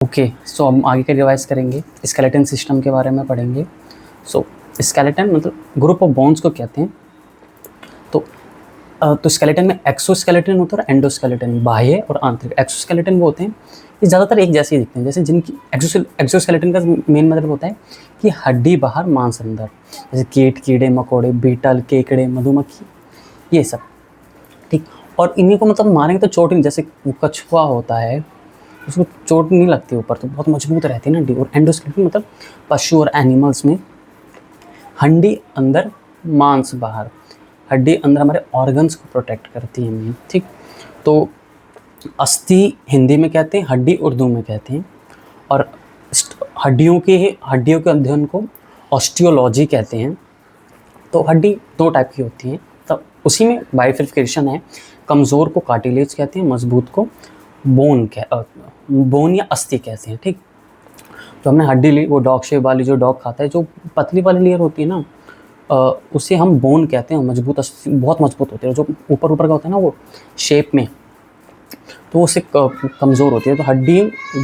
Okay, सो हम आगे के रिवाइज करेंगे, स्केलेटन सिस्टम के बारे में पढ़ेंगे। सो स्केलेटन मतलब ग्रुप ऑफ बोन्स को कहते हैं। तो स्केलेटन में एक्सोस्केलेटन होता है और एंडोस्केलेटन, बाह्य और आंतरिक। एक्सोस्केलेटन वो होते हैं ये ज़्यादातर एक जैसे ही दिखते हैं, जैसे जिनकी एक्सोस्केलेटन का मेन मतलब होता है कि हड्डी बाहर मांस अंदर, जैसे कीट, कीड़े मकोड़े, बीटल, केकड़े, मधुमक्खी, ये सब। ठीक, और इन्हीं को मतलब मारेंगे तो चोट नहीं, जैसे कछुआ होता है उसको चोट नहीं लगती ऊपर, तो बहुत मजबूत रहती है ना हड्डी। और एंडोस्केलेटन मतलब पशु और एनिमल्स में हड्डी अंदर मांस बाहर, हड्डी अंदर हमारे ऑर्गन्स को प्रोटेक्ट करती है मेन। ठीक, तो अस्थि हिंदी में कहते हैं, हड्डी उर्दू में कहते हैं, और हड्डियों के अध्ययन को ऑस्टियोलॉजी कहते हैं। तो हड्डी दो टाइप की होती हैं, तब उसी में बाइफर्केशन है। कमज़ोर को कार्टिलेज कहते हैं, मजबूत को बोन या अस्थि कहते हैं। ठीक, तो हमने हड्डी ली, वो डॉग शेप वाली जो डॉग खाता है, जो पतली वाली लेयर होती है ना, उसे हम बोन कहते हैं। मजबूत अस्थि बहुत मजबूत होती है, जो ऊपर का होता है ना वो शेप में, तो उससे कमज़ोर होती है। तो हड्डी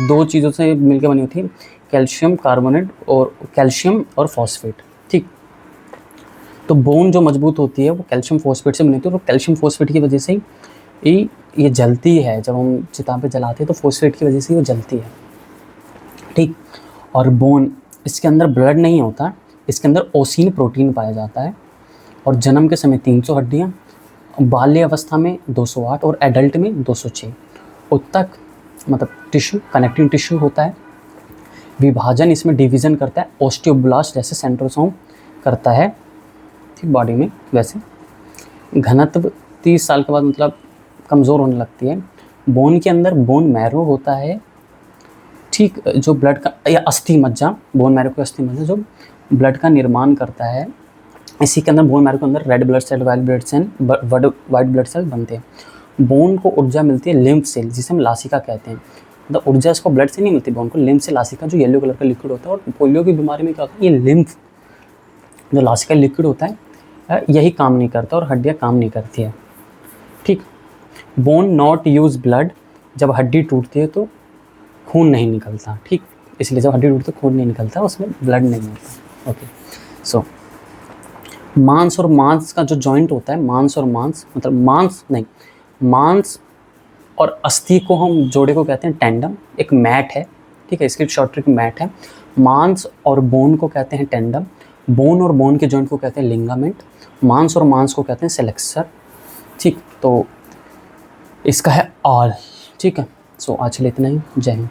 दो चीज़ों से मिलकर बनी होती है, कैल्शियम कार्बोनेट और कैल्शियम और फॉस्फेट। ठीक, तो बोन जो मजबूत होती है वो कैल्शियम फॉस्फेट से बनी होती है, और कैल्शियम फॉस्फेट की वजह से ही ये जलती है। जब हम चिता पे जलाते हैं तो फॉस्फेट की वजह से वो जलती है। ठीक, और बोन, इसके अंदर ब्लड नहीं होता, इसके अंदर ओसिन प्रोटीन पाया जाता है। और जन्म के समय 300 हड्डियाँ, बाल्य अवस्था में 208 और एडल्ट में 206। उत्तक मतलब टिश्यू, कनेक्टिंग टिश्यू होता है। विभाजन इसमें डिवीज़न करता है, ओस्टियोब्लास्ट जैसे सेंट्रोसोम करता है ठीक बॉडी में। वैसे घनत्व 30 साल के बाद मतलब कमज़ोर होने लगती है। बोन के अंदर बोन मैरो होता है, ठीक, जो ब्लड का, या अस्थि मज्जा, बोन मैरो का अस्थि मज्जा जो ब्लड का निर्माण करता है। इसी के अंदर बोन मैरो के अंदर red blood cell, white blood cell बनते हैं। बोन को ऊर्जा मिलती है लिम्फ से, जिसे हम लासिका कहते हैं। मतलब ऊर्जा इसको ब्लड से नहीं मिलती, बोन को लिम्फ से, लासिका जो येलो कलर का लिक्विड होता है। और पोलियो की बीमारी में क्या होता है, ये लिम्फ जो लासिका लिक्विड होता है यही काम नहीं करता, और हड्डियाँ काम नहीं करती है। ठीक, बोन नॉट यूज ब्लड, जब हड्डी टूटती है तो खून नहीं निकलता। ठीक, इसलिए जब हड्डी टूटती है खून नहीं निकलता, उसमें ब्लड नहीं होता। ओके, सो मांस और मांस का जो जॉइंट होता है, मांस और मांस मतलब मांस और अस्थि को हम जोड़े को कहते हैं टेंडम, एक मैट है। ठीक है, इसकी शॉर्ट ट्रिक मैट है। मांस और बोन को कहते हैं टेंडम, बोन और बोन के जॉइंट को कहते हैं लिंगामेंट, मांस और मांस को कहते हैं सेलेक्सर। ठीक, तो इसका है ऑल। ठीक है, सो आज के लिए इतना ही। जय हिंद।